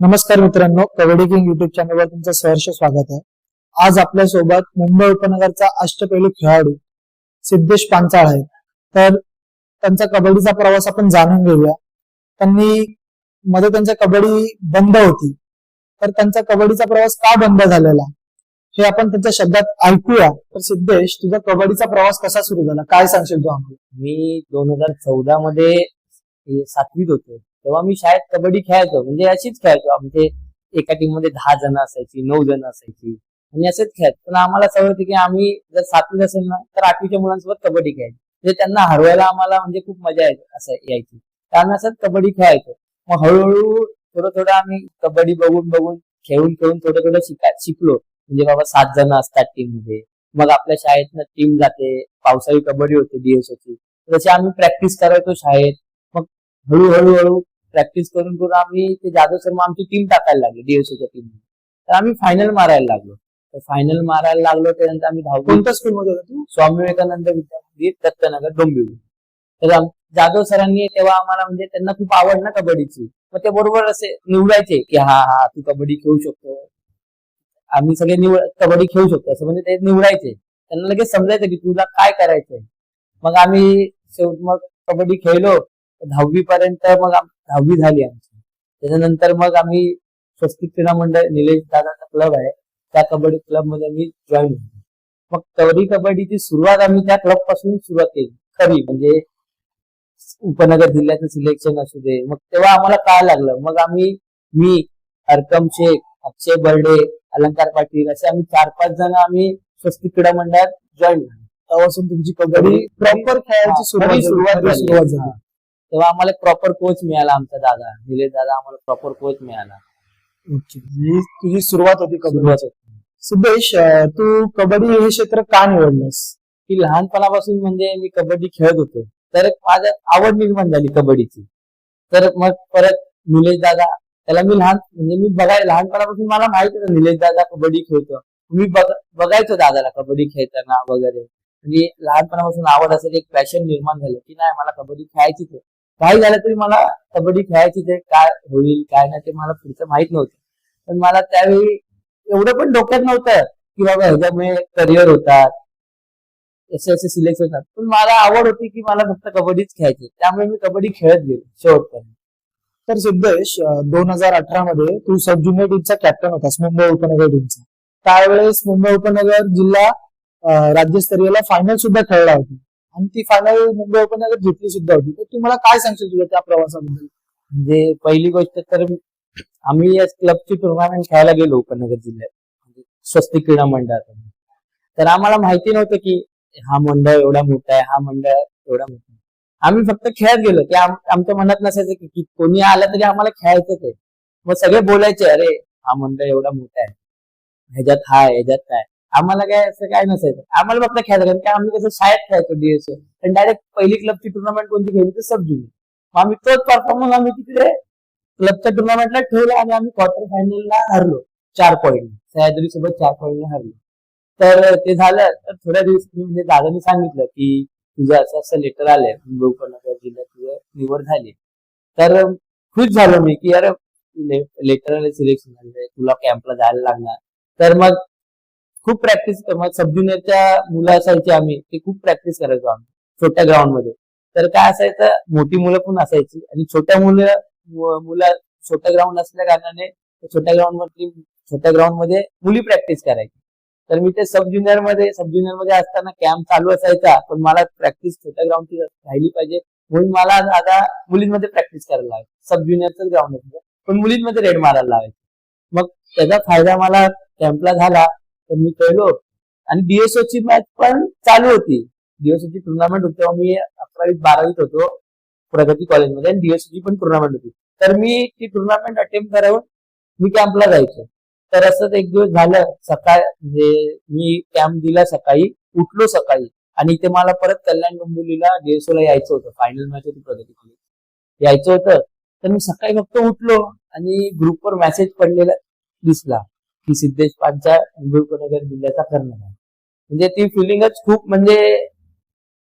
नमस्कार मित्रांनो, kabaddi king YouTube चॅनलवर तुमचं सहर्ष स्वागत आहे. आज आपल्या सोबत मुंबई उपनगरचा अष्टपैलू खेळाडू सिद्धेश पांचाळ आहे. तर त्यांचा कबड्डीचा प्रवास आपण जाणून घेऊया. त्यांचा कबड्डी बंद होती, तर त्यांचा कबड्डीचा प्रवास का बंद झालेला हे आपण त्यांच्या शब्दात ऐकूया. तर सिद्धेश, तुझा कबड्डीचा प्रवास कसा सुरू झाला, काय सांगशील तू आम्हाला? मी 2014 मध्ये 7वीत होतो, तेव्हा मी शाळेत कबड्डी खेळायचो. म्हणजे अशीच खेळायचो. आमचे एका टीम मध्ये 10 जण असायची, 9 जण असायची आणि असंच खेळायचो. पण आम्हाला सवय होती की आम्ही जर 7वीत असेल ना तर 8वीच्या मुलांसोबत कबड्डी खेळायची. म्हणजे त्यांना हरवायला आम्हाला म्हणजे खूप मजा यायची. आम्ही असंच कबड्डी खेळायचो. मग हळूहळू थोडं आम्ही कबड्डी बघून खेळून थोडं शिकलो. म्हणजे बाबा 7 जण असतात टीम मध्ये. मग आपल्या शाळेतनं टीम जाते, पावसाळी कबड्डी होते DSOची. तशी आम्ही प्रॅक्टिस करायचो शाळेत. मग हळूहळू प्रॅक्टिस करून आम्ही ते जाधव सर मग आमची टीम टाकायला लागली DSOच्या टीम मध्ये. तर आम्ही फायनल मारायला लागलो. त्यानंतर आम्ही 10वी. कोणत्या स्कूल मध्ये होता तू? स्वामी विवेकानंद विद्यामंदिर, दत्तनगर, डोंबिवली. तर जाधव सरांनी तेव्हा आम्हाला म्हणजे त्यांना खूप आवड ना कबड्डीची. मग ते बरोबर असे निवडायचे की हा तू कबड्डी खेळू शकतो, आम्ही सगळे कबड्डी खेळू शकतो असं म्हणजे ते निवडायचे. त्यांना लगेच समजायचं की तुला काय करायचंय. मग आम्ही मग कबड्डी खेळलो 10वी पर्यंत. मग 10वी झाली आमची. त्याच्यानंतर मग आम्ही स्वस्तिक क्रीडा मंडळ, निलेश दादाचा क्लब आहे, त्या कबड्डी क्लब मध्ये आम्ही जॉईन झालो. मग कबड्डीची सुरुवात आम्ही त्या क्लब पासून सुरुवात केली खरी. म्हणजे उपनगर जिल्ह्याचं सिलेक्शन असू दे, मग तेव्हा आम्हाला काय लागलं. मग मी अरकम शेख, अक्षय बर्डे, अलंकार पाटील असे आम्ही 4-5 जण आम्ही स्वस्तिक क्रीडा मंडळात जॉईन झालो. तेव्हापासून तुमची कबड्डी प्रॉपर खेळायची सुरुवात झाली. तेव्हा आम्हाला प्रॉपर कोच मिळाला. आमचा दादा निलेश दादा आम्हाला प्रॉपर कोच मिळाला. तुझी सुरुवात होती कबड्डी. सिद्धेश, तू कबड्डी हे क्षेत्र का निवडलंस? की लहानपणापासून म्हणजे मी कबड्डी खेळत होतो, तर माझ्या आवड निर्माण झाली कबड्डीची. तर मग परत निलेश दादा, त्याला मी लहानपणापासून मला माहित होतं निलेश दादा कबड्डी खेळतो. मी बघायचो दादाला कबड्डी खेळताना वगैरे. म्हणजे लहानपणापासून आवड असेल, एक पॅशन निर्माण झालं की नाही मला कबड्डी खेळायचीच आहे. काही झालं तरी मला कबड्डी खेळायचीच आहे. काय होईल काय नाही ते मला पुढचं माहित नव्हतं. पण मला त्यावेळी एवढं पण डोक्यात नव्हतं की बाबा ह्याच्यामुळे करिअर होतात, असे सिलेक्शन होतात. पण मला आवड होती की मला फक्त कबड्डीच खेळायची, त्यामुळे मी कबड्डी खेळत गेलो शेवटपर्यंत. तर सिद्धेश, 2018 मध्ये तू सब ज्युनियर टीमचा कॅप्टन होतास, मुंबई उपनगर टीमचा. त्यावेळेस मुंबई उपनगर जिल्हा राज्यस्तरीयला फायनल सुद्धा खेळला होती आणि ती फायनल मुंबई उपनगर जिंकली सुद्धा होती. तर तू मला काय सांगशील तुझ्या त्या प्रवासाबद्दल? म्हणजे पहिली गोष्ट तर आम्ही या क्लबची टुर्नामेंट खेळायला गेलो उपनगर जिल्ह्यात, म्हणजे स्वस्तिक क्रीडा मंडळात. तर आम्हाला माहिती नव्हतं की हा मंडळ एवढा मोठा आहे, हा मंडळ एवढा मोठा आहे. आम्ही फक्त खेळत गेलो की आमच्या मनात नसायचं की कोणी आलं तरी आम्हाला खेळायचंच आहे. मग सगळे बोलायचे अरे हा मंडळ एवढा मोठा आहे, ह्याच्यात काय. आम्हाला काय असं काय नसायचं, आम्हाला फक्त खेळायचं. कारण की आम्ही कसं शाळेत खेळायचो DSO, पण डायरेक्ट पहिली क्लबची टुर्नामेंट कोणती खेळली तर सब ज्युनियर. मग आम्ही तोच परफॉर्मन्स आम्ही तिकडे क्लबच्या टुर्नामेंटला ठेवला आणि आम्ही क्वार्टर फायनलला हरलो 4 पॉईंट. सह्याद्री सोबत 4 पॉईंटने हरलो. तर ते झालं. तर थोड्या दिवसांनी म्हणजे दादानी सांगितलं की तुझं असं लेटर आलंय, मुंबई उपनगर जिल्ह्यात तुझं निवड झाली. तर खुश झालो मी की अरे लेटर सिलेक्शन झालंय, तुला कॅम्पला जायला लागणार. तर मग खूप प्रॅक्टिस, मग सब ज्युनियरच्या मुलं असायची, आम्ही ते खूप प्रॅक्टिस करायचो आम्ही छोट्या ग्राउंड मध्ये. तर काय असायचं, मोठी मुलं पण असायची आणि छोट्या मुलं छोट्या ग्राउंड असल्या कारणाने छोट्या ग्राउंड मध्ये मुली प्रॅक्टिस करायची. तर मी ते सब ज्युनियर मध्ये असताना कॅम्प चालू असायचा, पण मला प्रॅक्टिस छोट्या ग्राउंडची राहिली पाहिजे म्हणून मला आता मुलींमध्ये प्रॅक्टिस करायला लावायची. सब ज्युनियरच ग्राउंड होतं पण मुलींमध्ये रेड मारायला लावायची. मग त्याचा फायदा मला कॅम्पला झाला. तर मी खेळलो आणि DSOची मॅच पण चालू होती. DSOची टुर्नामेंट होती तेव्हा मी 11वी-12वीत होतो प्रगती कॉलेजमध्ये आणि DSOची पण टुर्नामेंट होती. तर मी ती टुर्नामेंट अटेम्प्ट करावं मी कॅम्पला जायचो. तर असंच एक दिवस झालं, म्हणजे मी कॅम्प दिला सकाळी, उठलो सकाळी आणि इथे मला परत कल्याण डोंबिवलीला DSOला यायचं होतं. फायनल मॅच होती प्रगती कॉलेज, यायचं होतं. तर मी सकाळी फक्त उठलो आणि ग्रुपवर मेसेज पडलेला दिसला की सिद्धेश पांचाळ मुंबई उपनगर जिल्ह्याचा कर्णधार. म्हणजे ती फिलिंगच खूप म्हणजे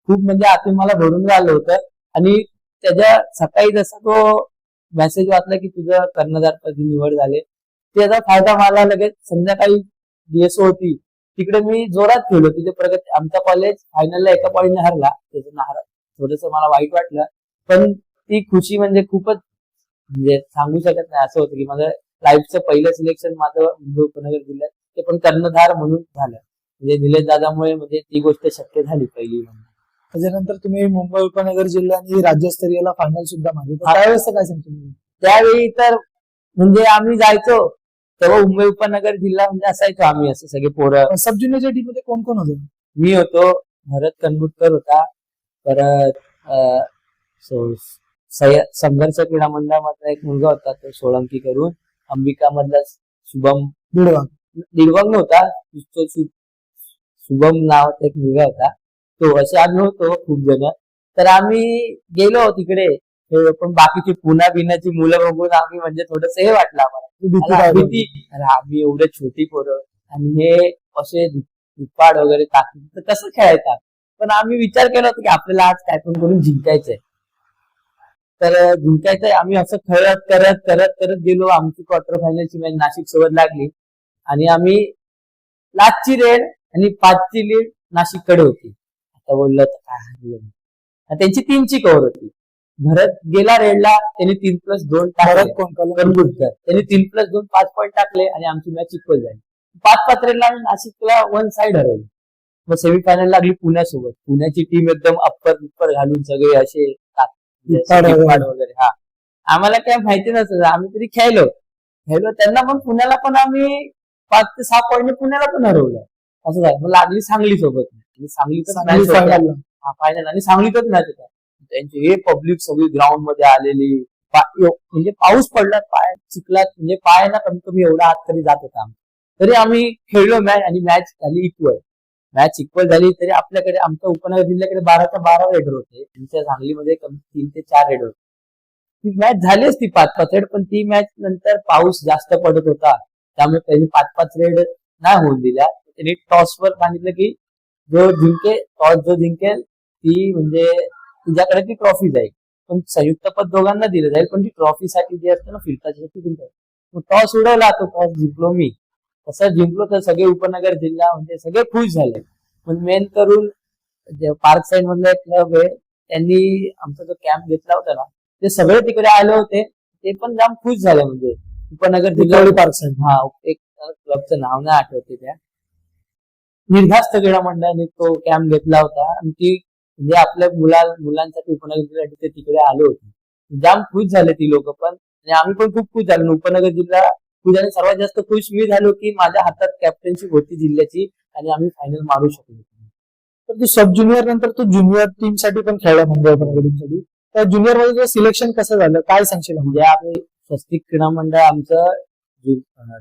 खूप म्हणजे आतून मला भरून आलं होतं. आणि त्याच्या सकाळी जसा तो मेसेज वाचला की तुझं कर्णधारपदी निवड झाले, त्याचा फायदा मला लगेच संध्याकाळी DSO होती तिकडे मी जोरात खेळलो. तिथे प्रगती आमचा कॉलेज फायनलला एका पॉईंटने हरला, त्याचं थोडस मला वाईट वाटलं. पण ती खुशी म्हणजे खूपच म्हणजे सांगू शकत नाही. असं होतं की माझं लाईफचं पहिलं सिलेक्शन माझं मुंबई उपनगर जिल्ह्यात, ते पण कर्णधार म्हणून झालं. म्हणजे निलेश दादामुळे म्हणजे ती गोष्ट शक्य झाली पहिली. त्याच्यानंतर तुम्ही मुंबई उपनगर जिल्हा आणि राज्यस्तरीयला फायनल सुद्धा मारली. तर त्यावेळेस काय सांगतो तुम्ही? त्यावेळी तर म्हणजे आम्ही जायचो तेव्हा मुंबई उपनगर जिल्हा म्हणजे असायचो आम्ही असे सगळे पोरं. सब ज्युनियरच्या टीम मध्ये कोण कोण होतं? मी होतो, भरत कनबुटकर होता, परत संघर्ष क्रीडा मंडळामधला एक मुलगा होता तो सोळंकी करून, अंबिका मधला शुभम दिडवांग नव्हता, तो शुभम नावाचा एक मुलगा होता, तो असे आम्ही होतो खूप जण. तर आम्ही गेलो तिकडे, पण बाकीची पुण्या बिण्याची मुलं बघून आम्ही म्हणजे थोडस हे वाटलं आम्हाला, भीती. अरे आम्ही एवढे छोटी पोरं आणि हे असे दुप्पाड वगैरे टाकून तर कसं खेळायचं. पण आम्ही विचार केला होता की आपल्याला आज काय पण करून जिंकायचंय. तर जिंकायचंय आम्ही असं खेळत करत करत करत गेलो. आमची क्वार्टर फायनलची मॅच नाशिक सोबत लागली आणि आम्ही लास्टची रेड आणि 5ची लीड नाशिककडे होती. आता बोललं तर काय, त्यांची 3ची कव्हर होती. भरत गेला रेडला, त्यांनी 3+2 भरत कनबुटकर त्यांनी 3+2 5 पॉईंट टाकले आणि आमची मॅच इक्वल झाली. 5-5 रेडला नाशिकला 1 साइड हरवली. मग सेमीफायनल लागली पुण्यासोबत. पुण्याची टीम एकदम अप्पर घालून सगळे असे वगैरे. हा, आम्हाला काय माहिती नसतं, आम्ही तरी खेळलो. त्यांना पण पुण्याला पण आम्ही 5 ते 6 पॉईंट पुण्याला पण हरवलं. असं झालं. मग लागली सांगली सोबत आणि सांगलीतच फायनल आणि सांगलीतच मॅच होता. त्यांची हे पब्लिक सगळी ग्राउंड मध्ये आलेली, म्हणजे पाऊस पडला, पाय चिखलात, म्हणजे पायाना कमी कमी एवढा आत तरी जात होता. तरी आम्ही खेळलो मॅच आणि मॅच झाली इक्वल. मॅच इक्वल झाली तरी आपल्याकडे आमच्या उपनगर जिल्ह्याकडे 12-12 रेडर होते, त्यांच्या सांगलीमध्ये कमी 3 ते 4 रेडर होते. ती मॅच झालीच ती 5-5 रेड, पण ती मॅच नंतर पाऊस जास्त पडत होता त्यामुळे त्यांनी 5-5 रेड नाही होऊन दिल्या. त्यांनी टॉसवर सांगितलं की टॉस जो जिंकेल ती म्हणजे तुझ्याकडे ती ट्रॉफी जाईल, पण संयुक्त पद दोघांना दिलं जाईल, पण ती ट्रॉफीसाठी जे असतं ना फिरतासाठी जिंकल. मग टॉस उडवला, तो टॉस जिंकलो मी. तसं जिंकलो तर सगळे उपनगर जिल्हा म्हणजे सगळे खुश झाले. पण मेन करून पार्क साइड मधला एक क्लब आहे, त्यांनी आमचा जो कॅम्प घेतला होता ना, ते सगळे तिकडे आले होते. ते पण जाम खुश झाले. म्हणजे उपनगर जिल्हा पार्क साइड, हा, एक क्लबचं नाव नाही आठवते, त्या निर्धास्त क्रीडा मंडळाने तो कॅम्प घेतला होता आणि ती म्हणजे आपल्या मुलांसाठी उपनगर जिल्ह्यासाठी ते तिकडे आले होते. जाम खुश झाले ती लोक पण, आणि आम्ही पण खूप खुश झालो. उपनगर जिल्हा खुश झाले. सर्वात जास्त खुश मी झालो की माझ्या हातात कॅप्टनशिप होती जिल्ह्याची आणि आम्ही फायनल मारू शकलो. तर तू सब ज्युनियर नंतर तू ज्युनियर टीम साठी पण खेळला मुंबई उपनगर टीम साठी. त्या ज्युनियर मध्ये सिलेक्शन कसं झालं, काय सांगशील? म्हणजे आम्ही स्वस्तिक क्रीडा मंडळ आमचं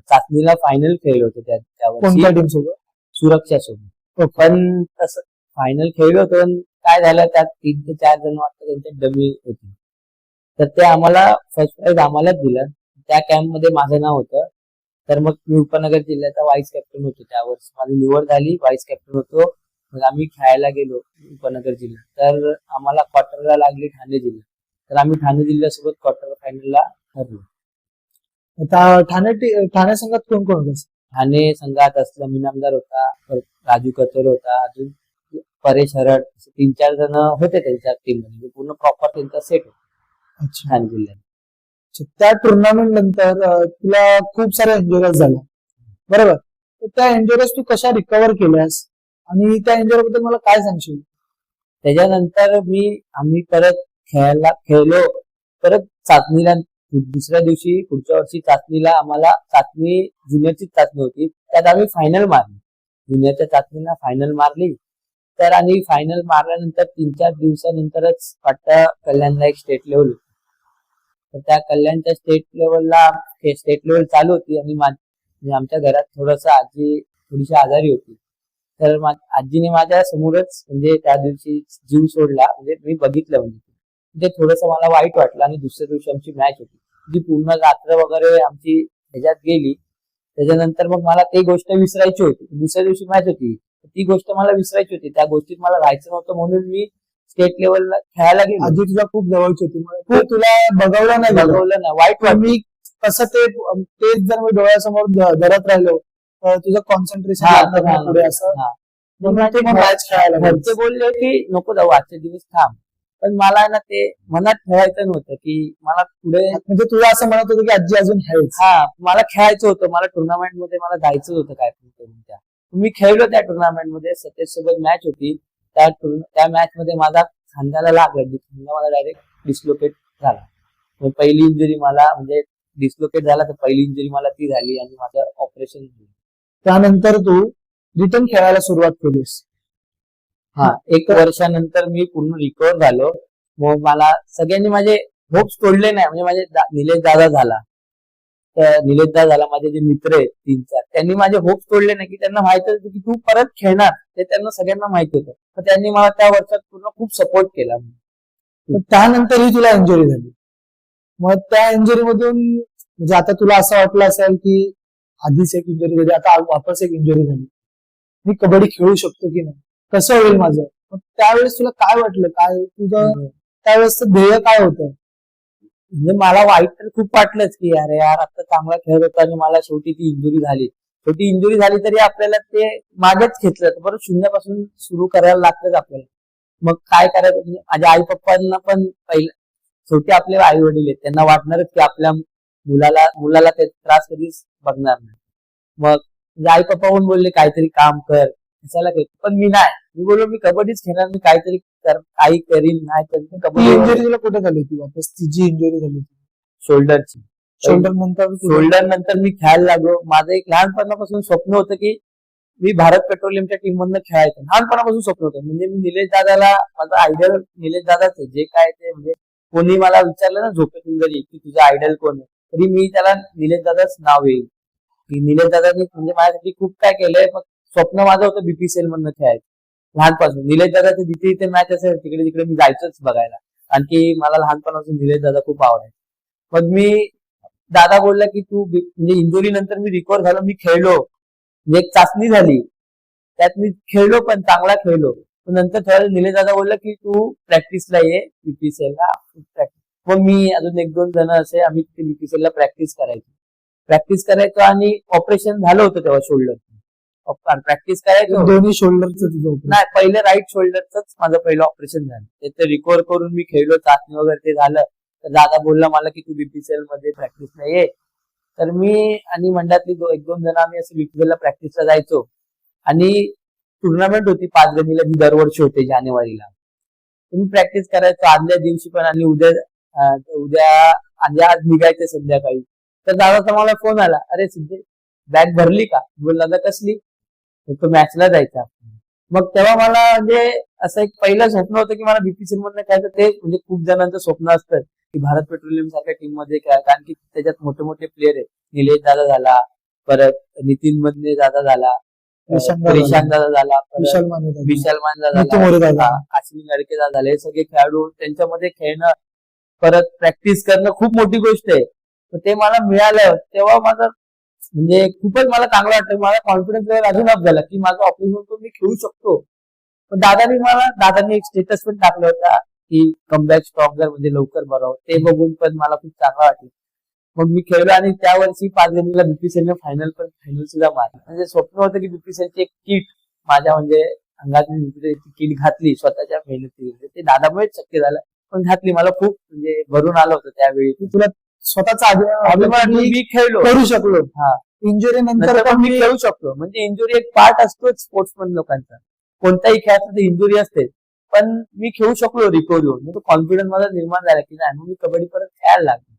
चाचणीला फायनल खेळलो होतो त्यावर. कोणत्या टीम सोबत? सुरक्षा सोबत. पण तसं फायनल खेळलो होतो, काय झालं त्यात 3 ते 4 जण वाटतं त्यांच्यात डमी होती, तर ते आम्हाला फर्स्ट प्राइज आम्हालाच दिलं. त्या कॅम्प मध्ये माझं नाव होतं. तर मग मी उपनगर जिल्ह्याचा व्हाईस कॅप्टन होतो. त्यावर्षी माझी निवड झाली, व्हाईस कॅप्टन होतो. मग आम्ही खेळायला गेलो उपनगर जिल्हा. तर आम्हाला क्वार्टरला लागली ठाणे जिल्हा. तर आम्ही ठाणे जिल्ह्यासोबत क्वार्टर फायनलला हरलो. ठाणे संघात कोण कोण होतं? ठाणे संघात असलं इनामदार होता, राजू कतोरे होता, अजून परेश हरड, 3-4 जण होते त्यांच्या टीम मध्ये. पूर्ण प्रॉपर त्यांचा सेट होता ठाणे जिल्ह्यात. त्या टुर्नामेंट नंतर तुला खूप साऱ्या इंजुरीज झाल्या, बरोबर? तर त्या इंजुरीज तू कशा रिकव्हर केल्यास आणि त्या इंजुरी बद्दल मला काय सांगशील? त्याच्यानंतर आम्ही परत खेळलो. परत चाचणीला दुसऱ्या दिवशी पुढच्या वर्षी चाचणीला आम्हाला ज्युनियरची चाचणी होती, त्यात आम्ही फायनल मारली. ज्युनियरच्या चाचणीला फायनल मारली. तर आणि फायनल मारल्यानंतर 3-4 दिवसानंतरच वाटतं कल्याणला एक स्टेट लेवल होती. तर त्या कल्याणच्या स्टेट लेवल चालू होती आणि आमच्या घरात आजी थोडीशी आजारी होती. तर आजीने माझ्या समोरच म्हणजे त्या दिवशी जीव सोडला. म्हणजे मी बघितलं, म्हणजे थोडस मला वाईट वाटलं. आणि दुसऱ्या दिवशी आमची मॅच होती, जी पूर्ण रात्र वगैरे आमची ह्याच्यात गेली. त्याच्यानंतर मग मला ती गोष्ट विसरायची होती. दुसऱ्या दिवशी मॅच होती, ती गोष्ट मला विसरायची होती, त्या गोष्टीत मला राहायचं नव्हतं, म्हणून मी स्टेट लेवलला खेळायला गेलो. आजी तुझ्या खूप जवळची होती, मग ते तुला बघवलं नाही गेलं. बघवलं नाही, वाईट वाटलं. मी कसं तेच जर मी डोळ्यासमोर धरत राहिलो तर तुझं कॉन्सन्ट्रेशन पुढे असं हा. म्हणून ते मग मॅच खेळायला गेलो. घरचे बोलले की नको जाऊ, आजचे दिवस थांब, पण मला आहे ना ते मनात ठेवायचं नव्हतं की मला पुढे, म्हणजे तुला असं म्हणत होतं की आजी अजून आहेच. हा मला खेळायचं होतं, मला टुर्नामेंट मध्ये मला जायचं होतं काय पण करून. त्या मी खेळलो त्या टुर्नामेंट मध्ये, सतेज सोबत मॅच होती. त्या मॅच मध्ये माझा खांद्याला लागलं, खांदा मला डायरेक्ट डिस्लोकेट झाला. मग पहिली इंजुरी मला म्हणजे डिस्लोकेट झाला, तर पहिली इंजुरी मला ती झाली आणि माझं ऑपरेशन झालं. त्यानंतर तू रिटर्न खेळायला सुरुवात केलीस. हा, 1 वर्षानंतर मी पूर्ण रिकव्हर झालो. मग मला सगळ्यांनी माझे होप्स तोडले नाही, म्हणजे माझे निलेश दादा झाला, तर निलेश दादा झाला, माझे जे मित्र आहेत 3-4, त्यांनी माझे होप्स तोडले नाही, की त्यांना माहित होतं की तू परत खेळणार, ते त्यांना सगळ्यांना माहित होतं. तर त्यांनी मला त्या वर्षात पूर्ण खूप सपोर्ट केला. तर त्यानंतरही तुला इंजुरी झाली. मग त्या इंजुरी मधून म्हणजे आता तुला असं वाटलं असेल की आधीच एक इंजुरी झाली, आता वापस एक इंजुरी झाली, मी कबड्डी खेळू शकतो की नाही, कसं होईल माझं. मग त्यावेळेस तुला काय वाटलं, काय तुझं त्यावेळेसचं ध्येय काय होतं? म्हणजे मला वाईट तर खूप वाटलंच की अरे यार, आता चांगला खेळत होता आणि मला शेवटी ती इंजुरी झाली. शेवटी इंजुरी झाली तरी आपल्याला ते मागेच घेतलं, तर बरं शून्यापासून सुरू करायला लागतंच आपल्याला. मग काय करायचं, म्हणजे माझ्या आई पप्पांना पण पहिलं, शेवटी आपले आई वडील आहेत, त्यांना वाटणारच की आपल्या मुलाला ते त्रास कधीच बघणार नाही. मग आई पप्पा पण बोलले काहीतरी काम कर, कशाला काय, पण मी नाही, मी बोललो मी कबड्डीच खेळणार, मी काहीतरी काही करीन, नाही करीन कबड्डी. इंजुरी तुला कुठे झाली होती वापस, तिची इंजुरी झाली होती शोल्डरची. शोल्डर नंतर मी खेळायला लागलो. माझं एक लहानपणापासून स्वप्न होतं की मी भारत पेट्रोलियमच्या टीम मधनं खेळायचं, लहानपणापासून स्वप्न होतं. म्हणजे मी निलेश दादाला, माझा आयडल निलेश दादाच आहे, जे काय ते म्हणजे कोणी मला विचारलं ना झोपेतून जरी की तुझा आयडल कोण आहे, तरी मी त्याला निलेश दादाच नाव येईल, की निलेश दादानी म्हणजे माझ्यासाठी खूप काय केलंय. मग स्वप्न माझं होतं बीपीसीएल मधनं खेळायचं लहानपासून. निलेश दादाचे जिथे जिथे मॅच असेल तिकडे तिकडे मी जायचंच बघायला, आणखी मला लहानपणापासून निलेश दादा खूप आवडायचे. मग मी दादा बोलला की तू म्हणजे इंजुरी नंतर मी रिकव्हर झालो, मी खेळलो, म्हणजे एक चाचणी झाली, त्यात मी खेळलो, पण चांगला खेळलो. नंतर थोडं निलेश दादा बोलला की तू प्रॅक्टिसला ये बीपीसीएल ला प्रॅक्टिस. मग मी अजून 1-2 जण असे आम्ही बीपीसीएल ला प्रॅक्टिस करायचो आणि ऑपरेशन झालं होतं तेव्हा शोल्डर. प्रॅक्टिस करायचो दोन्ही शोल्डरचं नाही, पहिलं राईट शोल्डरच माझं पहिलं ऑपरेशन झालं, ते रिकव्हर करून मी खेळलो, चाचणी वगैरे ते झालं. तर दादा बोलला मला की तू बीपीसीएल मध्ये प्रॅक्टिसला ये. तर मी आणि मंडळातली 1-2 जण आम्ही असं बीपीसीएल ला प्रॅक्टिसला जायचो. आणि टुर्नामेंट होती 5 गणीला, जी दरवर्षी होते जानेवारीला. तुम्ही प्रॅक्टिस करायचो आदल्या दिवशी पण, आणि उद्या आणि आज निघायचं संध्याकाळी. तर दादाचा मला फोन आला, अरे सिद्धे बॅग भरली का? बोल दादा कसली? तो मॅचला जायचा. मग तेव्हा मला म्हणजे असं एक पहिलं स्वप्न होतं की मला बीपीसीएल मधनं खेळायचं. ते म्हणजे खूप जणांचं स्वप्न असतं की भारत पेट्रोलियम सारख्या टीम मध्ये खेळा, कारण की त्याच्यात मोठे मोठे प्लेयर आहेत. निलेश दादा झाला, परत नितीन मधने दादा झाला, प्रशांत दादा झाला, विशाल मान दादा, अश्विनी गडके दादा झाले. हे सगळे खेळाडू, त्यांच्यामध्ये खेळणं, परत प्रॅक्टिस करणं खूप मोठी गोष्ट आहे. तर ते मला मिळालं तेव्हा माझं म्हणजे खूपच मला चांगलं वाटतं. माझा कॉन्फिडन्स लेवल अजून अप झाला की माझं ऑपरेशन करून मी खेळू शकतो. पण दादानी एक स्टेटस पण टाकला होता की कमबॅक स्ट्रॉंगर, म्हणजे लवकर बरं. ते बघून पण मला खूप चांगलं वाटलं. मग मी खेळलो आणि त्या वर्षी 5 गणीला बीपीसीएल फायनल सुद्धा मारली. म्हणजे स्वप्न होतं की बीपीसीएलची एक किट माझ्या म्हणजे अंगात किट घातली स्वतःच्या मेहनतीने, ते दादामुळेच शक्य झालं. पण घातली, मला खूप म्हणजे भरून आलं होतं त्यावेळी. तुला स्वतःचा अभिमान मी खेळलो, करू शकलो. हा, इंजुरी नंतर पण मी खेळू शकलो. म्हणजे इंजुरी एक पार्ट असतोच स्पोर्ट्समन लोकांचा, कोणत्याही खेळात इंजुरी असते, पण मी खेळू शकलो रिकव्हरी होऊन. तो कॉन्फिडन्स माझा निर्माण झाला की नाही, मी कबड्डी परत खेळायला लागलो.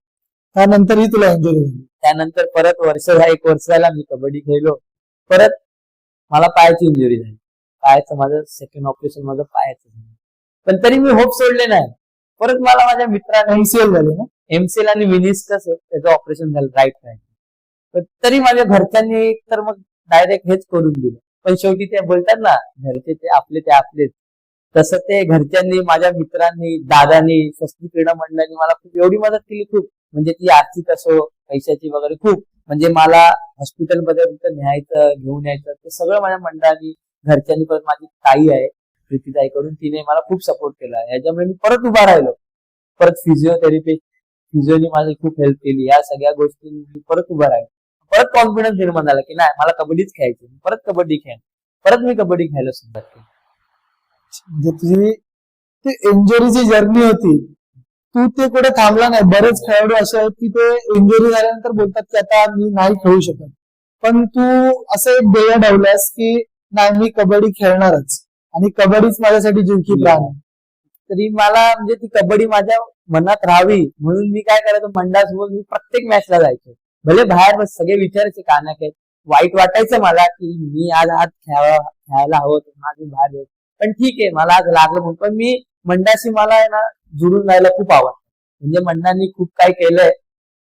त्यानंतरही तुला इंजुरी झाली. त्यानंतर परत 1 वर्ष झाला मी कबड्डी खेळलो. परत मला पायाची इंजुरी झाली. पायाचं माझं सेकंड ऑपरेशन माझं पायाचं झालं, पण तरी मी होप सोडले नाही. परत मला माझ्या मित्राने एमसीएल झाले ना, एमसीएल आणि मिनिस्कस त्याचं ऑपरेशन झालं राईट साईड. पण तरी माझ्या घरच्यांनी तर मग डायरेक्ट हेच करून दिलं. पण शेवटी ते बोलतात ना, घरचे ते आपलेच. तसं ते घरच्यांनी, माझ्या मित्रांनी, दादानी, स्वस्तिक क्रीडा मंडळाने मला खूप एवढी मदत केली, खूप म्हणजे ती आर्थिक असो, पैशाची वगैरे खूप. म्हणजे मला हॉस्पिटलमध्ये न्यायचं, घेऊन यायचं, ते सगळं माझ्या मंडळाने, घरच्यांनी परत माझी ताई आहे प्रीतीताई करून तिने मला खूप सपोर्ट केला. याच्यामुळे मी परत उभा राहिलो. परत फिजिओनी माझी खूप हेल्प केली. या सगळ्या गोष्टी मी परत उभा राहिलो. परत कॉन्फिडन्स निर्माण झाला की नाही मला कबड्डीच खेळायची. परत कबड्डी खेळ परत मी कबड्डी खेळायला सुरुवात केली. म्हणजे तुझी ती इंजुरीची जर्नी होती, तू ते कुठे थांबला नाही. बरेच खेळाडू असे आहेत की ते इंजुरी झाल्यानंतर बोलतात की आता मी नाही खेळू शकत, पण तू असं एक ध्येय ठेवलंस की नाही मी कबड्डी खेळणारच आणि कबड्डीच माझ्यासाठी जीवकी प्राण आहे. तरी मला म्हणजे ती कबड्डी माझ्या मनात राहावी म्हणून मी काय करायचो, मंडळासोबत मी प्रत्येक मॅचला जायचो. भले बाहेर बस सगळे विचारायचे का ना काय, वाईट वाटायचं मला की मी आज खेळायला हवं होतं, माझी बाहेर येत, पण ठीक आहे मला आज लागलं म्हणून. पण मी मंडळाशी मला आहे ना जुळून राहायला खूप आवडतं. म्हणजे मंडळांनी खूप काही केलंय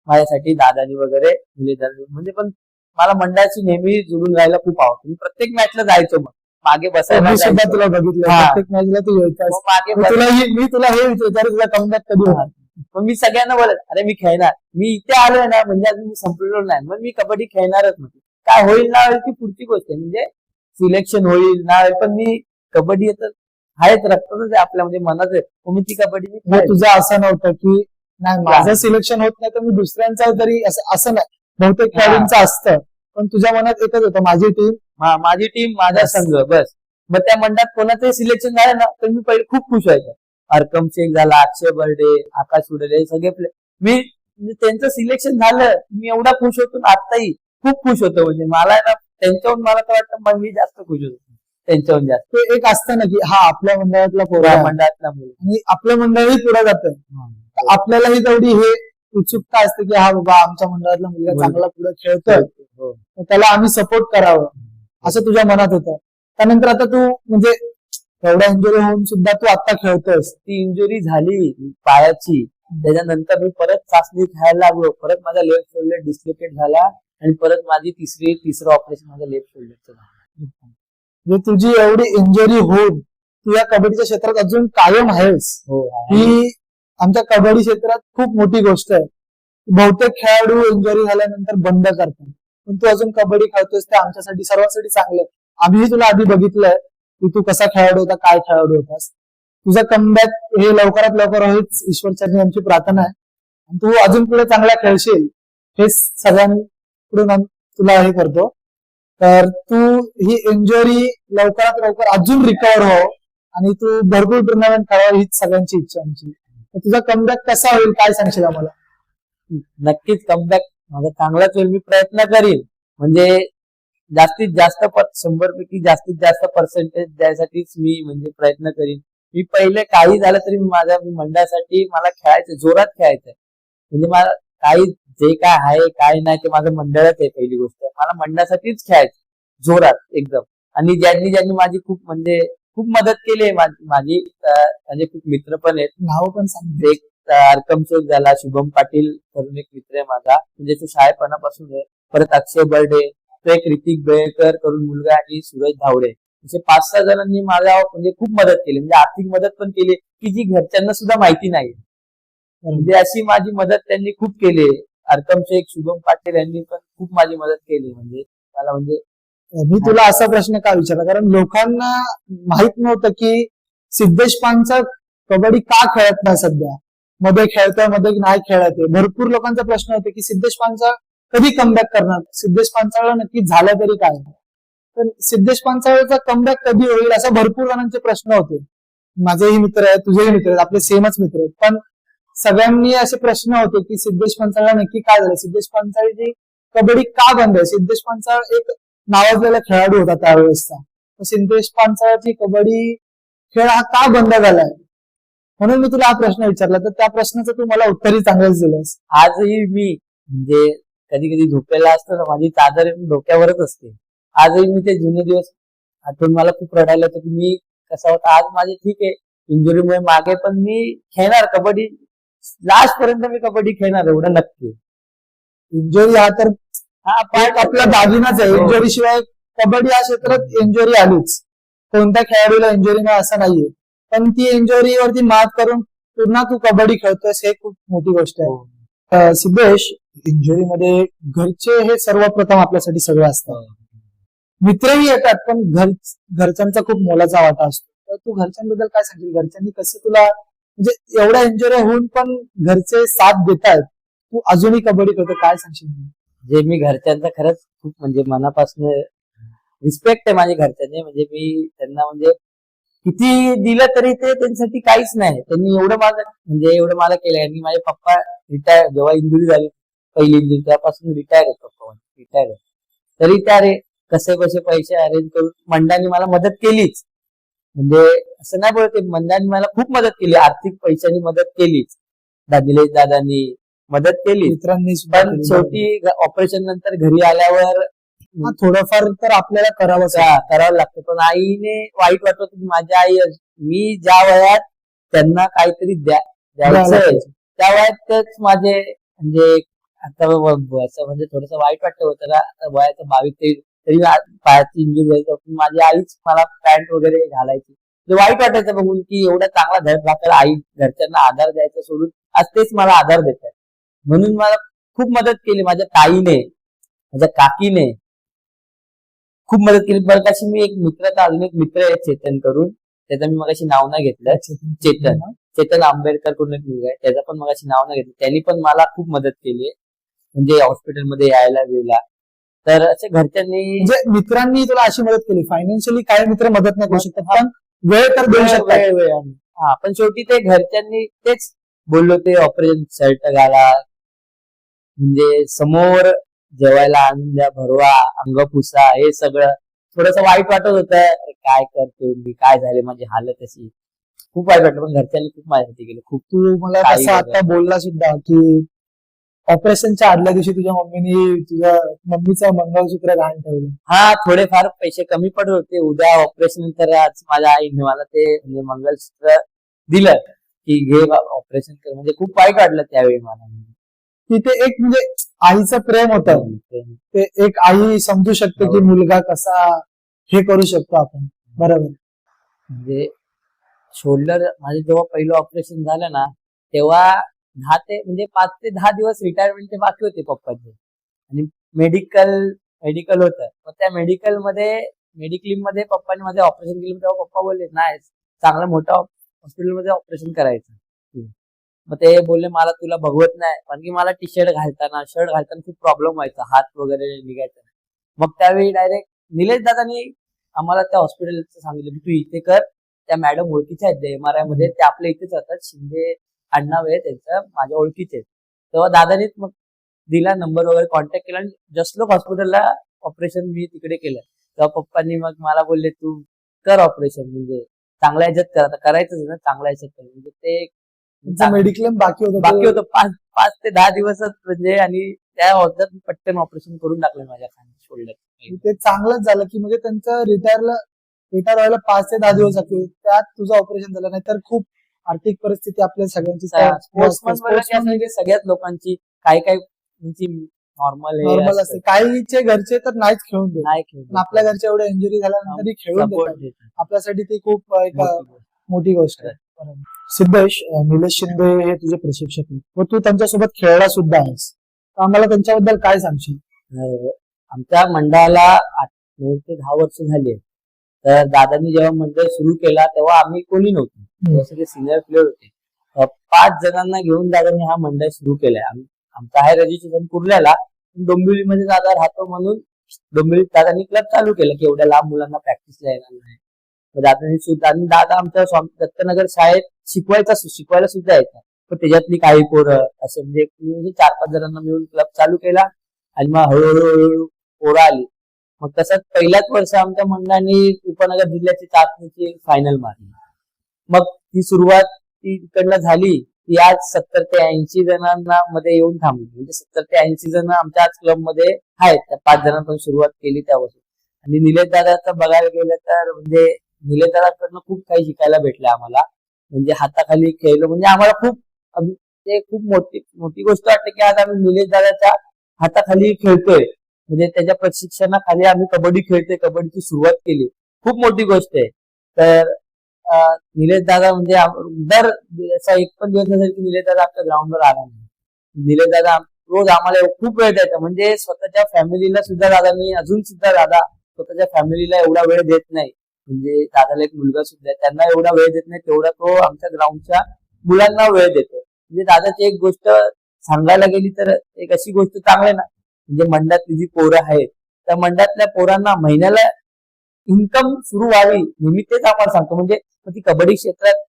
माझ्यासाठी, दादानी वगैरे म्हणजे पण मला मंडळाशी नेहमी जुळून राहायला खूप आवडतं. मी प्रत्येक मॅचला जायचो, मग मागे बसायला मी सुद्धा तुला बघितलं हा. प्रत्येक मॅचला तू येतात. मग मागे मी तुला हे विचार तुला कमबॅक कधी होणार. मग मी सगळ्यांना बोलत अरे मी खेळणार, मी इथे आलोय ना म्हणजे अजून मी संपलेलो नाही, मग मी कबड्डी खेळणारच. म्हणजे काय होईल ना होईल ती पुढची गोष्ट आहे, म्हणजे सिलेक्शन होईल ना होईल, पण मी कबड्डी येतात आहेच रक्तातच आहे आपल्या म्हणजे मनात आहे. मग मी ती कबड्डी मी मग तुझं असं नव्हतं की नाही माझं सिलेक्शन होत नाही तर मी दुसऱ्यांचा तरी असं नाही. बहुतेक खेळाडूंचं असतं, पण तुझ्या मनात एकच होतं माझी टीम, माझी टीम माझा संघ बस. मग त्या मंडळात कोणाचंही सिलेक्शन झालं ना तर मी पहिले खूप खुश व्हायचो. अर्कम शेख झाला, अक्षय बर्डे, आकाश उडले, हे सगळे प्लेयर मी म्हणजे त्यांचं सिलेक्शन झालं मी एवढा खुश होतो. आताही खूप खुश होतो. म्हणजे मला ना त्यांच्याहून मला तर वाटतं मग मी जास्त खुश होतो त्यांच्याहून जास्त. ते एक असतं ना की हा आपल्या मंडळातला पोरा मंडळातला मुलं आणि आपलं मंडळही पुढे जातं. आपल्यालाही तेवढी हे उत्सुकता असते की हा बाबा आमच्या मंडळातला मुलगा चांगला पुढे खेळतोय, तर त्याला आम्ही सपोर्ट करावं असं तुझ्या मनात होतं. त्यानंतर आता तू म्हणजे एवढ्या इंजुरी होऊन सुद्धा तू आता खेळतोयस. ती इंजुरी झाली पायाची, त्याच्यानंतर मी परत चाचणी खेळायला लागलो. परत माझा लेफ्ट शोल्डर डिस्लोकेट झाला आणि परत माझी तिसरं ऑपरेशन माझ्या लेफ्ट शोल्डरचं झालं. म्हणजे तुझी एवढी इंजुरी होऊन तू या कबड्डीच्या क्षेत्रात अजून कायम आहेस. ही आमच्या कबड्डी क्षेत्रात खूप मोठी गोष्ट आहे. बहुतेक खेळाडू इंजुरी झाल्यानंतर बंद करतात, पण तू अजून कबड्डी खेळतोयस ते आमच्यासाठी सर्वांसाठी चांगलं आहे. आम्ही तुला आधी बघितलंय की तू कसा खेळाडू होता, काय खेळाडू होतास. तुझा कमबॅक हे लवकरात लवकर होईच ईश्वरचरणी आमची प्रार्थना आहे. आणि तू अजून पुढे चांगला खेळशील हेच सगळ्यांकडून तुला हे करतो. तर तू ही इंजुरी लवकरात लवकर अजून रिकव्हर हो आणि तू भरपूर टुर्नामेंट खेळावं हीच सगळ्यांची इच्छा आमची. तुझा कमबॅक कसा होईल काय सांगशील आम्हाला? नक्कीच कमबॅक माझा चांगलाच होईल. मी प्रयत्न करीन म्हणजे जास्तीत जास्त 100 पैकी जास्तीत जास्त पर्सेंटेज द्यायसाठीच मी म्हणजे प्रयत्न करीन. मी पहिले काही झालं तरी माझ्या मंडळासाठी मला खेळायचं, जोरात खेळायचंय. म्हणजे मला काही जे काय आहे काय नाही ते माझं मंडळच आहे. पहिली गोष्ट मला मंडळासाठीच खेळायचं जोरात एकदम. आणि ज्यांनी माझी खूप मदत केली आहे माझी म्हणजे खूप मित्र पण आहेत. नाव पण सांग. एक अर्कम शेख झाला, शुभम पाटील करून एक मित्र आहे माझा म्हणजे तो शाळेपणापासून आहे. परत अक्षय बर्डे, तो एक ऋतिक बेळकर करून मुलगा आणि सूरज धावडे, असे 5-6 जणांनी मला म्हणजे खूप मदत केली. म्हणजे आर्थिक मदत पण केली की जी घरच्यांना सुद्धा माहिती नाही. म्हणजे अशी माझी मदत त्यांनी खूप केली. अर्कम शेख, शुभम पाटील यांनी पण खूप माझी मदत केली. म्हणजे मला म्हणजे मी तुला असा प्रश्न का विचारला, कारण लोकांना माहित नव्हतं की सिद्धेश पानचा कबड्डी का खेळत नाही सध्या, मध्ये खेळतोय मध्ये नाही खेळत आहे. भरपूर लोकांचा प्रश्न होता की सिद्धेश पानचा कधी कमबॅक करणार, सिद्धेश पानसाळला नक्की झालं तरी काय. तर सिद्धेश पानसाळचा कमबॅक कधी होईल असा भरपूर जणांचे प्रश्न होते. माझेही मित्र आहेत, तुझेही मित्र आहेत, आपले सेमच मित्र आहेत. पण सगळ्यांनी असे प्रश्न होते की सिद्धेश पानसाळला नक्की काय झालं, सिद्धेश पानसाळची कबड्डी का बंद आहे. सिद्धेश पानसाळ एक नावाजलेला खेळाडू होता त्यावेळेसचा. सिद्धेश पानसाळची कबड्डी खेळ हा का बंद झालाय म्हणून मी तुला हा प्रश्न विचारला. तर त्या प्रश्नाचं तू मला उत्तरही चांगलंच दिलंस. आजही मी म्हणजे कधी कधी झोपेला असतो ना माझी चादर डोक्यावरच असते. आजही मी ते जुने दिवस आठवून मला खूप रडायला होतं की मी कसा होता. आज माझे ठीक आहे इंजुरीमुळे मागे, पण मी खेळणार कबड्डी लास्ट पर्यंत, मी कबड्डी खेळणार एवढं नक्की. इंजुरी हा तर आपला दागिनाच आहे. इंजुरी शिवाय कबड्डी या क्षेत्रात इंजुरी आलीच. कोणत्या खेळाडूला इंजुरी नाही असं नाहीये, पण ती इंजुरीवरती मात करून पुन्हा तू कबड्डी खेळतोयस हे खूप मोठी गोष्ट आहे. सिद्धेश, इंजुरीमध्ये घरचे हे सर्वप्रथम आपल्यासाठी सगळं असतं. मित्रही येतात, पण घरच्यांचा खूप मोलाचा वाटा असतो. तर तू घरच्यांबद्दल काय सांगशील? घरच्यांनी कसं तुला म्हणजे एवढा एन्जॉय होऊन पण घरचे साथ देतायत, तू अजूनही कबड्डी करतो, काय सांगशील? जे मी घरच्यांचा खरंच खूप म्हणजे मनापासून रिस्पेक्ट आहे माझ्या घरच्यांनी. म्हणजे मी त्यांना म्हणजे किती दिलं तरी ते त्यांच्यासाठी काहीच नाही. त्यांनी एवढं मला केलं. आणि माझे पप्पा रिटायर, जेव्हा इंजुरी झाली पहिली इंजुरी, त्यापासून रिटायर आहेत पप्पा, रिटायर आहेत. तरी त्या कसे कसे पैसे अरेंज करून मंडळाने मला मदत केलीच. म्हणजे असं नाही बोलत, मंडळाने मला खूप मदत केली, आर्थिक पैशांनी मदत केलीच. निलेश दादांनी मदत केली, मित्रांनी सुद्धा पण केली. शेवटी ऑपरेशन नंतर घरी आल्यावर हा, थोडंफार तर आपल्याला करावंच करावं लागतं. पण आईने वाईट वाटत होतं की माझ्या आई, मी ज्या वयात त्यांना काहीतरी द्यायचंय त्या वयात तेच माझे म्हणजे आता असं म्हणजे थोडस वाईट वाटतं होतं का, आता वयाचं 22-23 तरी पायाची इंजुरी झाली, पण माझी आईच मला पॅन्ट वगैरे घालायची. म्हणजे वाईट वाटायचं बघून की एवढा चांगला धड राखायला आई घरच्यांना आधार द्यायचा सोडून आज तेच मला आधार देत आहे. म्हणून मला खूप मदत केली माझ्या ताईने, माझ्या काकीने खूप मदत केली. बरं कशी मी एक मित्राचा अजून एक मित्र आहे चेतन करून, त्याचं मी मगाशी नाव नाही घेतलं, चेतन आंबेडकर करून एक मुलगा आहे, त्याचं पण मगाशी नाव नाही घेतलं. त्यांनी पण मला खूप मदत केली, म्हणजे हॉस्पिटलमध्ये यायला वेळेला. तर असे घरच्यांनी म्हणजे मित्रांनी तुला अशी मदत केली. फायनान्शियली काही मित्र मदत नाही करू शकतात, पण वेळ तर देऊ शकतात. हा, पण शेवटी ते घरच्यांनी तेच बोललो, ते ऑपरेशन शर्ट घाला, म्हणजे समोर जेवायला आणून द्या, भरवा, अंग पुसा, हे सगळं थोडस वाईट वाटत होतं. काय करतो मी, काय झाले माझी हालत अशी, खूप वाईट वाटलं. पण घरच्यांनी खूप माझ्यासाठी केलं. खूप तू मला काही तसं आता बोलला सुद्धा की ऑपरेशनच्या आदल्या दिवशी तुझ्या मम्मीचं मंगळसूत्र घाण ठेवलं. हा, थोडेफार पैसे कमी पडत होते. उद्या ऑपरेशन नंतर आज माझ्या आईने मला ते म्हणजे मंगळसूत्र दिलं की घे ऑपरेशन कर. म्हणजे खूप वाईट वाटलं त्यावेळी मला. तिथे एक म्हणजे आईचं प्रेम होतं. ते एक आई समजू शकते की मुलगा कसा हे करू शकतो आपण. बरोबर. म्हणजे शोल्डर माझे जेव्हा पहिलं ऑपरेशन झालं ना, तेव्हा 5 ते 10 दिवस रिटायरमेंटचे बाकी होते पप्पाचे. आणि मेडिकल होतं. मग त्या मेडिक्लेम मध्ये पप्पाने माझे ऑपरेशन केलं. तेव्हा पप्पा बोलले नाही, चांगलं मोठ्या हॉस्पिटलमध्ये ऑपरेशन करायचं. मग ते बोलले मला तुला बघवत नाही, कारण की मला शर्ट घालताना खूप प्रॉब्लेम व्हायचा, हात वगैरे निघायचा. मग त्यावेळी डायरेक्ट निलेश दादांनी आम्हाला त्या हॉस्पिटलचं सांगितलं की तू इथे कर, त्या मॅडम ओळखीच्या आहेत MRI मध्ये, ते आपल्या इथेच राहतात, शिंदे आडनाव आहे त्यांचं, माझ्या ओळखीचे. तेव्हा दादानीच मग दिला नंबर वगैरे, कॉन्टॅक्ट केला, आणि जसलोक हॉस्पिटलला ऑपरेशन मी तिकडे केलं. तेव्हा पप्पांनी मग मला बोलले तू कर ऑपरेशन, म्हणजे चांगल्या ह्याच्यात कर, आता करायचंच ना, चांगल्या ह्याच्यात कर. म्हणजे ते मेडिक्लेम बाकी होतं 5 ते 10 दिवसच म्हणजे. आणि त्या होत्यात पटकन ऑपरेशन करून टाकलं माझ्या शोल्डर. ते चांगलंच झालं की म्हणजे त्यांचं रिटायर व्हायला 5 ते 10 दिवस लागतील, त्यात तुझं ऑपरेशन झालं. नाही तर खूप आर्थिक परिस्थिती आपल्या सगळ्यांची स्पोर्ट्समन सगळ्याच लोकांची काही नॉर्मल असते. काहीचे घरचे तर नाहीच खेळून देत, नाही खेळून, आपल्या घरच्या एवढ्या इंजुरी झाल्यानंतरही खेळून देतात. आपल्यासाठी ती खूप एक मोठी गोष्ट आहे. सिद्धेश, निलेश शिंदे हे तुझे प्रशिक्षक आहेत व तू त्यांच्यासोबत खेळला सुद्धा आहेस, तर आम्हाला त्यांच्याबद्दल काय सांगशील? आमच्या मंडळाला 8 ते 10 वर्ष झाली. तर दादांनी जेव्हा मंडळ सुरू केला तेव्हा आम्ही कोणी नव्हतो, सगळे सिनियर प्लेअर होते. 5 जणांना घेऊन दादांनी हा मंडळ सुरू केलाय. आमचं आहे रजिस्ट्रेशन कुर्ल्याला, डोंबिवलीमध्ये दादा राहतो म्हणून डोंबिवलीत दादांनी क्लब चालू केला की एवढ्या लांब मुलांना प्रॅक्टिसला येणार नाही. दादा आमच्या दत्तनगर शाळेत शिकवायला सुद्धा यायचा. पण त्याच्यातली काही पोरं असे म्हणजे 4-5 जणांना मिळून क्लब चालू केला, आणि मग हळूहळू पोरं आली. मग तसंच पहिल्याच वर्ष आमच्या मंडळाने उपनगर जिल्ह्याची चाचणीची फायनल मारली. मग ती सुरुवात तिकडनं झाली ती आज 70 ते 80 जणांना मध्ये येऊन थांबली. म्हणजे 70 ते 80 जण आमच्या आज क्लब मध्ये आहेत. त्या 5 जणांपासून सुरुवात केली त्यापासून. आणि निलेश दादाचं बघायला गेलं तर म्हणजे निलेश दादाकडनं खूप काही शिकायला भेटलं आम्हाला. म्हणजे हाताखाली खेळलो, म्हणजे आम्हाला खूप मोठी गोष्ट वाटते की आज आम्ही निलेश दादाच्या हाताखाली खेळतोय. म्हणजे त्याच्या प्रशिक्षणाखाली आम्ही कबड्डी खेळतोय, कबड्डीची सुरुवात केली, खूप मोठी गोष्ट आहे. तर निलेश दादा म्हणजे दर असा एक पण दिवस नसेल की निलेश दादा आपल्या ग्राउंडवर आला नाही. निलेश दादा रोज आम्हाला खूप वेळ द्यायचा. म्हणजे स्वतःच्या फॅमिलीला सुद्धा दादांनी अजून सुद्धा दादा स्वतःच्या फॅमिलीला एवढा वेळ देत नाही. म्हणजे दादाला एक मुलगा सुद्धा आहे, त्यांना एवढा वेळ देत नाही तेवढा तो आमच्या ग्राउंडच्या मुलांना वेळ देतो. म्हणजे दादाची एक गोष्ट सांगायला गेली तर एक अशी गोष्ट चांगली ना, म्हणजे मंडळातली जी पोरं आहेत त्या मंडळातल्या पोरांना महिन्याला इन्कम सुरू व्हावी नेहमी तेच आम्हाला सांगतो. म्हणजे ती कबड्डी क्षेत्रात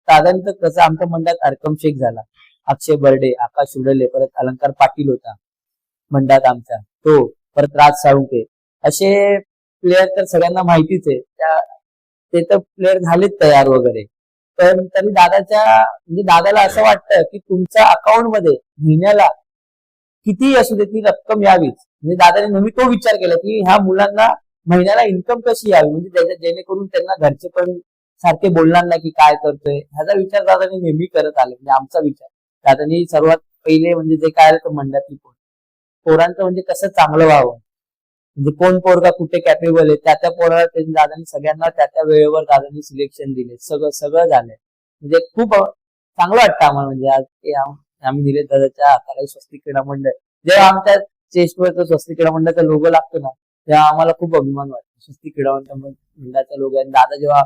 दादांचं कसं आमच्या मंडळात अरकम शेख झाला, अक्षय बर्डे, आकाश उडले, परत अलंकार पाटील होता मंडळात आमचा, तो परत राज साळुंके, असे प्लेयर तर सगळ्यांना माहितीच आहे. ते तर प्लेयर झालेच तयार वगैरे. पण तरी म्हणजे दादाला असं वाटतं की तुमच्या अकाउंट मध्ये महिन्याला किती असू दे ती रक्कम यावीच. म्हणजे दादाने नेहमी तो विचार केला की ह्या मुलांना महिन्याला इन्कम कशी यावी, म्हणजे जेणेकरून त्यांना घरचे पण सारखे बोलणार नाही की काय करतोय, ह्याचा विचार दादाने नेहमी करत आले. म्हणजे आमचा विचार दादानी सर्वात पहिले म्हणजे जे काय आलं तर मंडळातली पोरांचं म्हणजे कसं चांगलं व्हावं, म्हणजे कोण पोरगा कुठे कॅपेबल आहे त्या पोराला त्यांनी दादानी सगळ्यांना त्या वेळेवर दादानी सिलेक्शन दिले. सगळं झालंय. म्हणजे खूप चांगलं वाटतं आम्हाला. म्हणजे आज आम्ही निलेश दादाच्या हाताला स्वस्तिक क्रीडा मंडळ, जेव्हा आमच्या चेस्टवर स्वस्तिक क्रीडा मंडळाचा लोगो लागतो ना तेव्हा आम्हाला खूप अभिमान वाटतो. स्वस्तिक क्रीडा मंडळाचा लोगो आणि दादा जेव्हा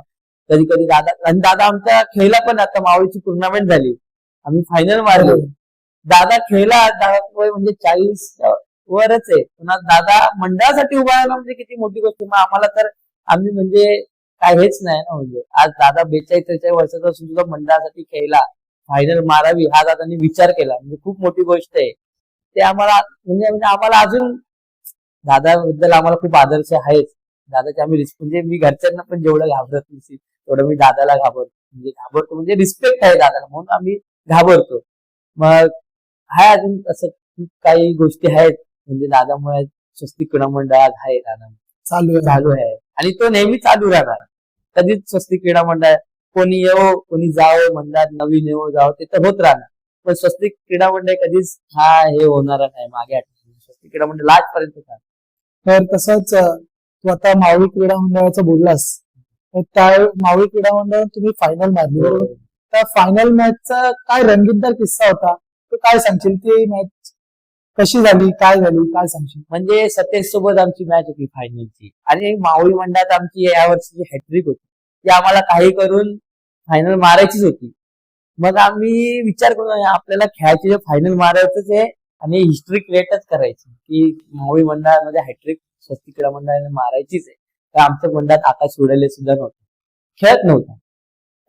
कधी दादा आमच्या खेळला पण, आता मावळीची टुर्नामेंट झाली, आम्ही फायनल मारलो, दादा खेळला, दादा म्हणजे 40 वरच आहे, पुन्हा दादा मंडळासाठी उभा राहिला म्हणजे किती मोठी गोष्ट. मग आम्हाला तर आम्ही म्हणजे काय हेच नाही ना. म्हणजे आज दादा 42-43 वर्षाचा सुद्धा मंडळासाठी खेळला, फायनल मारावी हा दादांनी विचार केला, म्हणजे खूप मोठी गोष्ट आहे. ते आम्हाला म्हणजे आम्हाला अजून दादाबद्दल आम्हाला खूप आदर्श आहेच. दादाचे आम्ही म्हणजे मी घरच्यांना पण जेवढं घाबरत नसेल तेवढं मी दादाला घाबरतो म्हणजे रिस्पेक्ट आहे दादाला म्हणून आम्ही घाबरतो. मग हाय अजून असं खूप काही गोष्टी आहेत म्हणजे दादामुळे स्वस्तिक क्रीडा मंडळात आहे, दादा चालू आहे आणि तो नेहमी चालू राहणार. कधीच स्वस्तिक क्रीडा मंडळ कोणी येवो कोणी जावो, मंडळात नवीन येवो जावो ते तर होत राहणार, पण स्वस्तिक क्रीडा मंडळ कधीच हे होणार नाही मागे हटणार. स्वस्तिक क्रीडा मंडळ लास्टपर्यंत चालणार. तर तसंच तू आता मावळी क्रीडा मंडळाचं बोललास, तर त्या मावळी क्रीडा मंडळ तुम्ही फायनल मारली बरोबर. त्या फायनल मॅचचा काय रंगीतदार किस्सा होता, तो काय सांगशील? ती मॅच कशी झाली, काय झाली, काय सांगशील? म्हणजे सतेज सोबत आमची मॅच होती फायनलची आणि मावळी मंडळात आमची यावर्षीची हॅट्रिक होती, ती आम्हाला काही करून फायनल मारायचीच होती. मग आम्ही विचार करून आपल्याला खेळायची फायनल मारायचंच आहे आणि हिस्ट्री क्रिएटच करायची की मावळी मंडळामध्ये हॅट्रिक स्वस्तिक क्रीडा मंडळाने मारायचीच आहे. तर आमच्या मंडळात आकाश उडले सुद्धा खेळत नव्हता,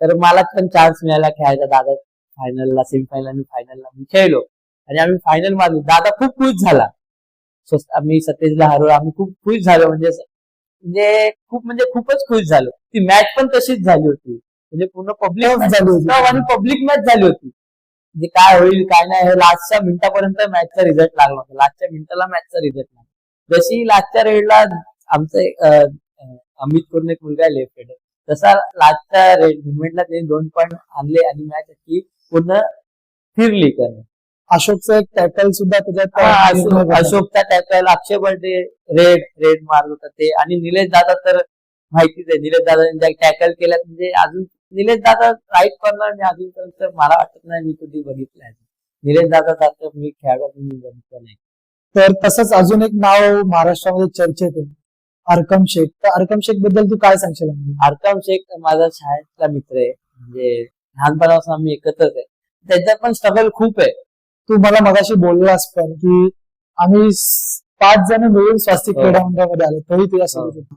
तर मला पण चान्स मिळाला खेळायचा. दादा फायनलला, सेमीफायनल आणि फायनलला मी खेळलो आणि आम्ही फायनल मारली. दादा खूप खुश झाला, आम्ही सतेजला हरवलो, आम्ही खूप खुश झालो. म्हणजे खूपच खुश झालो. ती मॅच पण तशीच झाली होती, म्हणजे पूर्ण पब्लिक झाली होती आणि पब्लिक मॅच झाली होती. म्हणजे काय होईल काय नाही हे लास्टच्या मिनिटापर्यंत मॅचचा रिझल्ट लागला होता. लास्टच्या मिनिटाला मॅचचा रिझल्ट लागला. जशी लास्टच्या रेडला आमचं अमित करून एक मुलगा आहे लेफ्ट हेडर, तसा लास्टच्या मुवमेंटला त्यांनी 2 पॉईंट आणले आणि मॅच अशी पूर्ण फिरली. करणं अशोकचा एक टॅकल सुद्धा त्याच्यात, अशोकचा टॅकल, अक्षय बर्डे रेड मारत होता ते, आणि निलेश दादा तर माहितीच आहे, निलेश दादा टॅकल केल्यात म्हणजे अजून निलेश दादा राईट कॉर्नर मी अजूनपर्यंत मला वाटत नाही मी कधी बघितलं आहे. निलेश दादा सारखं मी खेळाडू मी बघितलं नाही. तर तसंच अजून एक नाव महाराष्ट्रामध्ये चर्चेत आहे, अरकम शेख. तर अरकम शेख बद्दल तू काय सांगशील? अरकम शेख माझा शाळेतला मित्र आहे, म्हणजे लहानपणापासून आम्ही एकत्रच आहे. त्याच्यात पण स्ट्रगल खूप आहे. तू मला मगाशी बोललास पण की आम्ही 5 जण मिळून स्वस्तिक क्रीडा मंडळामध्ये आलो, तरी तुझ्यासोबत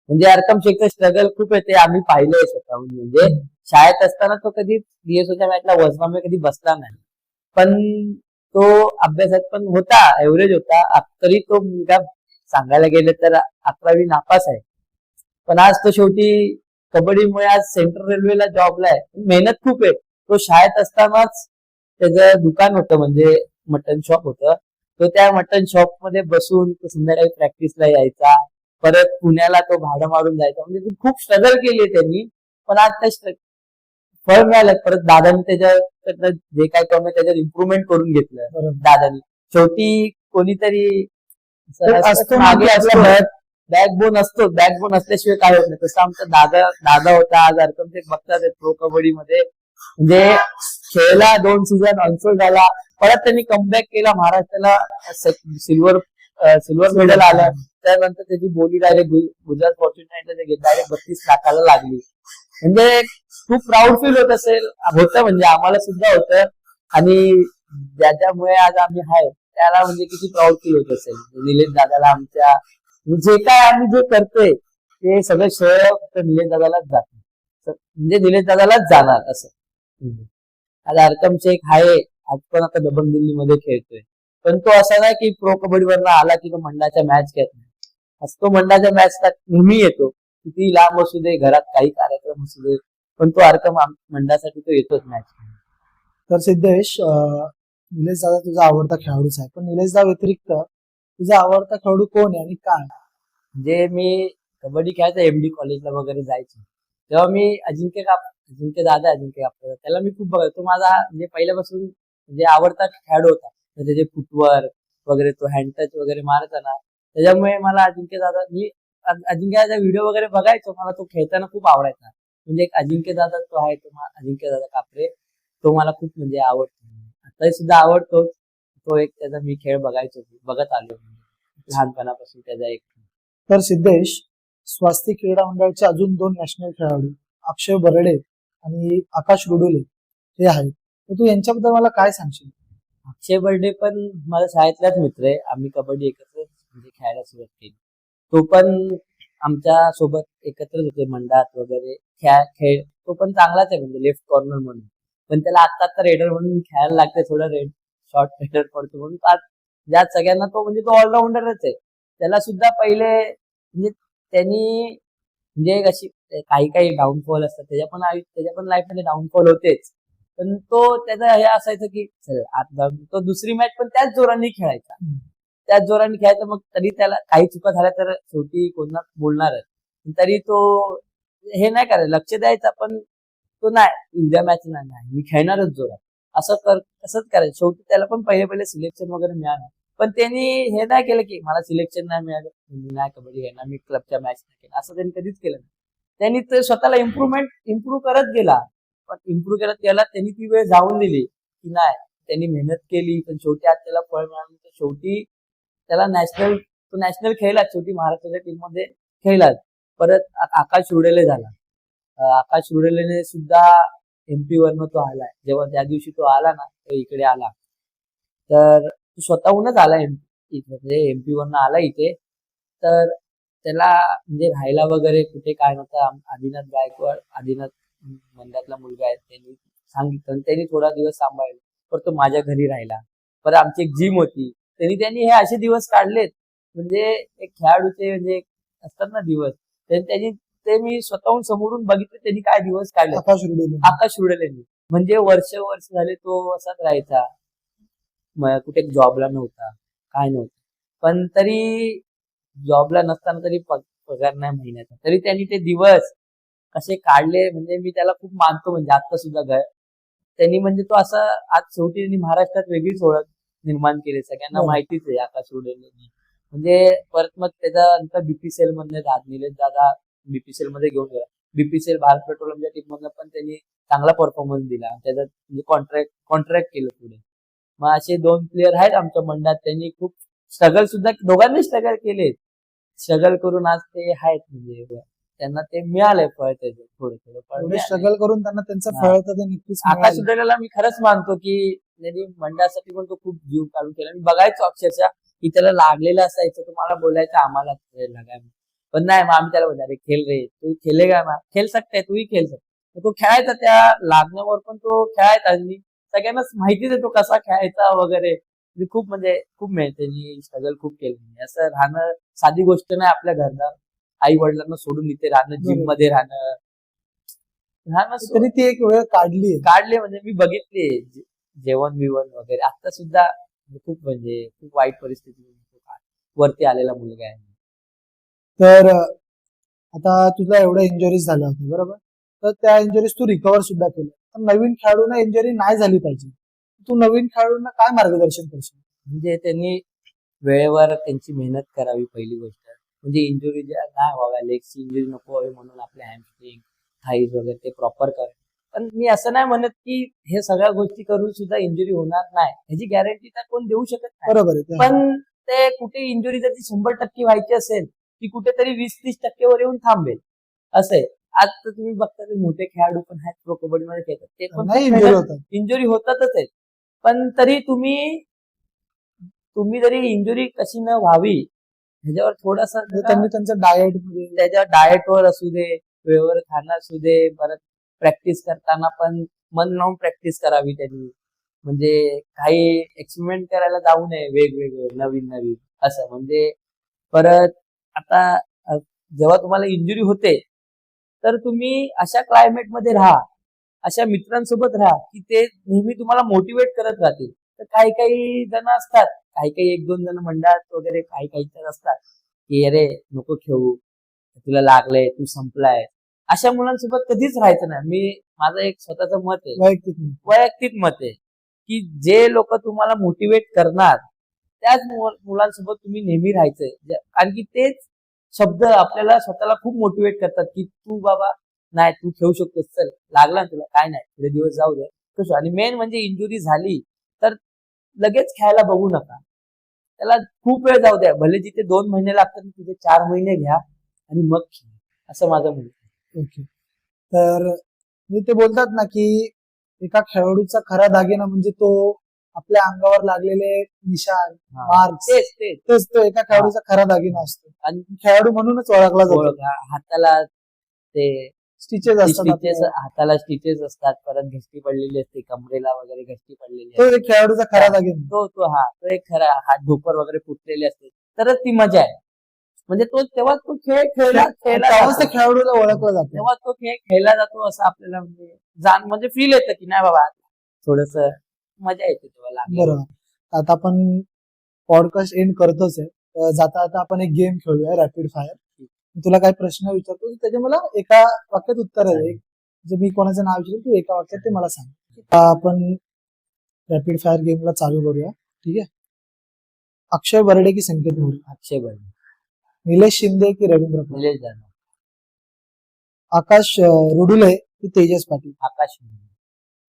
म्हणजे अरकम शेखचं स्ट्रगल खूप आहे, ते आम्ही पाहिलंय स्वतःहून. म्हणजे शाळेत असताना तो कधी डीएसओच्या मॅचला वजनामध्ये कधी बसला नाही, पण तो अभ्यासात पण होता, एव्हरेज होता. तरी तो मुलगा सांगायला गेले तर 11वी नापास आहे, पण आज तो शेवटी कबड्डीमुळे आज सेंट्रल रेल्वेला जॉबला आहे. मेहनत खूप आहे. तो शाळेत असतानाच त्याचं दुकान होतं, म्हणजे मटन शॉप होतं. तो त्या मटन शॉप मध्ये बसून तो संध्याकाळी प्रॅक्टिसला यायचा, परत पुण्याला तो भाडं मारून जायचा. म्हणजे खूप स्ट्रगल केली त्यांनी, पण आज ते फळ मिळालं. परत दादानी त्याच्याकडनं जे काय कमी त्याच्यात इम्प्रुव्हमेंट करून घेतलं दादानी. शेवटी कोणीतरी बॅकबोन असतो, बॅकबोन असल्याशिवाय काय होत नाही. तसं आमचा दादा होता. आज अरकम शेख बघतात प्रो कबड्डी मध्ये, म्हणजे खेळला 2 सीझन, अनसोल्ड झाला, परत त्यांनी कमबॅक केला, महाराष्ट्राला सिल्वर मेडल आलं. त्यानंतर त्याची बोली डायरेक्ट गुजरात फॉर्च्युन डायरेक्ट 32 लाखाला लागली. म्हणजे खूप प्राऊड फील होत असेल, होतं म्हणजे आम्हाला सुद्धा होतं. आणि ज्याच्यामुळे आज आम्ही आहे त्याला म्हणजे किती प्राऊड फील होत असेल. निलेश दादाला आमच्या जे काय आम्ही जे करतोय ते सगळं श्रेय फक्त निलेश दादालाच जातं, म्हणजे निलेश दादालाच जाणार असं. आज हरकम शेख आहे, आज पण आता दबंग दिल्लीमध्ये खेळतोय. पण तो असा नाही की प्रो कबड्डीवरनं आला की तो मंडाच्या मॅच घेत नाही. आज तो मंडाच्या मॅचला नेहमी येतो, किती लांब असू दे, घरात काही कार्यक्रम असू दे, पण तो हरकम मंडासाठी तो येतोच मॅच. तर सिद्धेश, निलेश दादा तुझा आवडता खेळाडूच आहे, पण निलेश दादा व्यतिरिक्त तुझा आवडता खेळाडू कोण आहे आणि काय? म्हणजे मी कबड्डी खेळायचं एमडी कॉलेजला वगैरे जायचो तेव्हा मी अजिंक्य कापरे त्याला मी खूप बघायचो. तो माझा म्हणजे पहिल्यापासून म्हणजे आवडता खेळाडू होता. त्याचे फुटवर्क वगैरे, तो हँड टच वगैरे मारता ना, त्याच्यामुळे मला मी अजिंक्यचा व्हिडिओ वगैरे बघायचो. मला तो खेळताना खूप आवडायचा. म्हणजे एक अजिंक्य दादा तो आहे, अजिंक्य दादा कापरे, तो मला खूप म्हणजे आवडतो. आताही सुद्धा आवडतो तो. एक त्याचा मी खेळ बघत आलो लहानपणापासून त्याचा एक. तर सिद्धेश, स्वास्तिक क्रीडा मंडळाचे अजून 2 नॅशनल खेळाडू अक्षय बर्डे आणि आकाश रुडुले हे आहेत, तर तू यांच्याबद्दल मला काय सांगशील? अक्षय बर्डे पण माझ्या शाळेतलाच मित्र आहे. आम्ही कबड्डी एकत्र म्हणजे खेळायला सुरुवात केली. तो पण आमच्या सोबत एकत्रच होते मंडळात वगैरे खेळ. तो पण चांगलाच आहे म्हणजे लेफ्ट कॉर्नर म्हणून, पण त्याला आता रेडर म्हणून खेळायला लागते. थोडं शॉर्ट रेडर पडतो म्हणून आज ज्या सगळ्यांना तो म्हणजे तो ऑलराऊंडरच आहे. त्याला सुद्धा पहिले म्हणजे त्यांनी म्हणजे अशी काही डाऊनफॉल असतात, त्याच्या पण लाईफमध्ये डाऊनफॉल होतेच. पण तो त्याचा हे असायचं की चल आता तो दुसरी मॅच पण त्याच जोरांनी खेळायचा. मग तरी त्याला काही चुका झाल्या तर शेवटी कोणा बोलणार तरी तो हे नाही करायचं, लक्ष द्यायचा. पण तो नाही, उद्या मॅच नाही, मी खेळणारच जोरात असंच करायचं. शेवटी त्याला पण पहिले सिलेक्शन वगैरे मिळालं, पण त्यांनी हे नाही केलं की मला सिलेक्शन नाही मिळालं, मी नाही कबड्डी खेळणार, मी क्लबच्या मॅच नाही केलं, असं त्यांनी कधीच केलं नाही. त्यांनी ते स्वतःला इम्प्रूव्ह करत गेला. पण इम्प्रूव्ह करत गेला, त्यांनी ती वेळ जाऊन दिली की नाही, त्यांनी मेहनत केली, पण शेवटी आज त्याला फळ मिळालं. शेवटी त्याला नॅशनल खेळला, शेवटी महाराष्ट्राच्या टीम मध्ये खेळला. परत आकाश रुडेले झाला. आकाश रुडेलेने सुद्धा एमपी वरनं तो आलाय. जेव्हा त्या दिवशी तो आला ना, तो इकडे आला तर तो स्वतःहूनच आला म्हणजे एमपी वरनं आला इथे. तर त्याला म्हणजे राहायला वगैरे कुठे काय नव्हतं. आदिनाथ मंडळातला मुलगा आहे, त्यांनी सांगितलं, त्यांनी थोडा दिवस सांभाळलं. पण तो माझ्या घरी राहिला. परत आमची एक जिम होती, त्यांनी हे असे दिवस काढलेत म्हणजे एक खेळाडूचे म्हणजे असतात ना दिवस, ते मी स्वतःहून समोरून बघितले त्यांनी काय दिवस काढले. आकाश रुडेलेंनी म्हणजे वर्ष झाले तो असाच राहायचा, कुठे जॉबला नव्हता, काय नव्हतं. पण तरी जॉबला नसताना तरी पगार नाही महिन्याचा, तरी त्यांनी ते दिवस कसे काढले म्हणजे मी त्याला खूप मानतो. म्हणजे आता सुद्धा त्यांनी म्हणजे तो असं आज शेवटी त्यांनी महाराष्ट्रात वेगळीच ओळख निर्माण केली. सगळ्यांना माहितीच आहे आकाश रुडेलेंनी. म्हणजे परत मग त्याच्यानंतर बीपीसीएल मध्ये निलेश दादा बीपीसीएल मध्ये घेऊन गेला. बीपीसीएल भारत पेट्रोलियमच्या टीम मधनं पण त्यांनी चांगला परफॉर्मन्स दिला. त्याच्यात म्हणजे कॉन्ट्रॅक्ट केलं पुढे. मग असे 2 प्लेयर आहेत आमच्या मंडळात, त्यांनी खूप स्ट्रगल सुद्धा, दोघांनी स्ट्रगल केले. स्ट्रगल करून आज ते आहेत म्हणजे त्यांना ते मिळालंय फळ. त्याचं थोडं स्ट्रगल करून त्यांना त्यांचं फळ तर नक्कीच. आकाश रुडेलेला मी खरंच मानतो की त्यांनी मंडळासाठी पण तो खूप जीव काढून केला. मी बघायचो अक्षरशः की त्याला लागलेलं असायचं, तुम्हाला बोलायचं आम्हाला लागाय, पण नाही. मग आम्ही त्याला बोलतो, अरे खेळ रे, तू खेळेगा ना, खेळ सकते, तूही खेळ सकते. तो खेळायचा, त्या लागण्यावर पण तो खेळायचा. आणि सगळ्यांनाच माहितीच आहे तो कसा खेळायचा वगैरे. खूप मेहनत, त्यांनी स्ट्रगल खूप केली. असं राहणं साधी गोष्ट नाही. आपल्या घरदार आई वडिलांना सोडून इथे राहणं, जिम मध्ये राहणं तरी ती एक वेळ काढले म्हणजे मी बघितले जेवण बिवण वगैरे. आता सुद्धा खूप वाईट परिस्थिती वरती आलेला मुलगा आहे. तर आता तुला एवढ्या इंजुरीज झाल्या होत्या बरोबर, तर त्या इंजुरीज तू रिकव्हर सुद्धा केलं. तर नवीन खेळाडूंना इंजुरी नाही झाली पाहिजे, तू नवीन खेळाडूंना काय मार्गदर्शन करशील? म्हणजे त्यांनी वेळेवर त्यांची मेहनत करावी पहिली गोष्ट. म्हणजे इंजुरी नाही व्हाव्या, लेगची इंजुरी नको व्हावी म्हणून आपले हॅमस्ट्रिंग, थाईज वगैरे ते प्रॉपर करावे. पण मी असं नाही म्हणत की हे सगळ्या गोष्टी करून सुद्धा इंजुरी होणार नाही, ह्याची गॅरंटी तर कोण देऊ शकत नाही. बरोबर आहे. पण ते कुठे इंजुरी जर ती 100% व्हायची असेल ती कुठेतरी 20-30% वर येऊन थांबेल. असं आहे. आज तर तुम्ही बघता ते मोठे खेळाडू पण आहेत प्रो कबड्डीमध्ये खेळतात, ते पण नाही इंजुरी होतात. इंजुरी होतातच आहेत. पण तरी तुम्ही जरी इंजुरी कशी न व्हावी ह्याच्यावर थोडासा म्हणजे त्यांनी त्यांच्या डाएट मध्ये त्याच्या डाएटवर असू दे, वेळेवर खाणं असू दे, परत प्रॅक्टिस करताना पण मन लावून प्रॅक्टिस करावी त्यांनी. म्हणजे काही एक्सपेरिमेंट करायला जाऊ नये वेगवेगळे नवीन नवीन असं. म्हणजे परत आता जेव्हा तुम्हाला इंजुरी होते तर तुम्ही अशा क्लायमेट मध्ये राहा, अशा मित्रांसोबत राहा की ते नेहमी तुम्हाला मोटिवेट करत राहतील. तर काही काही जण असतात, काही एक दोन जण मंडळात वगैरे काही तर असतात की अरे नको खेळू, तुला लागलंय, तू संपलाय. अशा मुलांसोबत कधीच राहायचं नाही. माझं एक स्वतःचं मत आहे, वैयक्तिक मत आहे की जे लोक तुम्हाला मोटिवेट करणार त्याच मुलांसोबत तुम्ही नेहमी राहायचंय. कारण की तेच शब्द आपल्याला स्वतःला खूप मोटिवेट करतात की तू बाबा नाही, तू खेळू शकतोस, चल लागला ना तुला, काय नाही, थोडे दिवस जाऊ दे. आणि मेन म्हणजे इंजुरी झाली तर लगेच खेळायला बघू नका, त्याला खूप वेळ जाऊ द्या. भले जिथे 2 महिने लागतात तिथे 4 महिने घ्या आणि मग खेळा, असं माझं म्हणणं आहे. ओके. तर ते बोलतात ना की एका खेळाडूचा खरा दागिना म्हणजे तो आपल्या अंगावर लागलेले निशाण, मार्क्स, तेच तो एका खेळाडूचा खरा दागिना असतो. आणि खेळाडू म्हणूनच ओळखला जातो. हाताला ते स्टिचेस असतात, हाताला स्टिचेस असतात, परत घसटी पडलेली असते, कमरेला वगैरे घसटी पडलेली तो एक खेळाडूचा खरा दागिना. तो एक खरा, हात ढोपर वगैरे फुटलेले असते, तरच ती मजा आहे. म्हणजे तेव्हा तो खेळ खेळला खेळाडूला ओळखला जातो, तेव्हा तो खेळ खेळला जातो असं आपल्याला म्हणजे फील येतं की नाही बाबा थोडस मजा येते तेव्हा. बरोबर. आता आपण पॉडकास्ट एंड करतोच आहे, जाता आता आपण एक गेम खेळूया, रॅपिड फायर. तुला काही प्रश्न विचारतो, त्याचे मला एका वाक्यात उत्तर आहे. जे मी कोणाचं नाव विचारेल तू एका वाक्यात ते मला सांग. आपण रॅपिड फायर गेमला चालू करूया, ठीक आहे? अक्षय बर्डे की संकेत मोरे? अक्षय बर्डे. निलेश शिंदे की रवींद्र? निलेश जाधव. आकाश रुडुले की तेजस पाटील?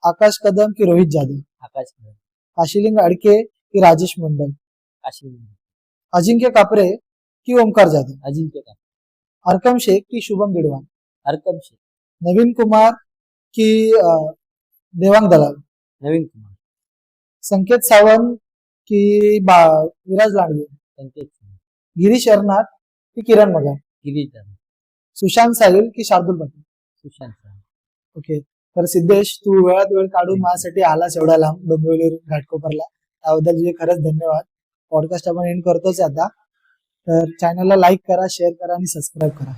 आकाश कदम की रोहित जाधव? आकाश कदम. काशीलिंग अडके की राजेश मंडल? काशीलिंग. अजिंक्य कापरे की ओमकार जाधव? अजिंक्य कापरे. अरकम शेख की शुभम बिडवान? अरकम शेख. नवीन कुमार की देवांग दलाल? नवीन कुमार. संकेत सावंत की विराज लांडगे? संकेत. गिरीश अर्नाट की किरण मगर? गिरीश अर्नाट. सुशांत साहिल की शार्दुल पाटील? सुशांत साहिल. ओके. तर सिद्धेश, तू वेळात वेळ काढून माझ्यासाठी आलास एवढा लांब डोंबिवली घाटकोपरला, त्याबद्दल तुझे खरंच धन्यवाद. पॉडकास्ट आपण एंड करतोच आता. तर चॅनलला लाईक करा, शेअर करा आणि सबस्क्राईब करा.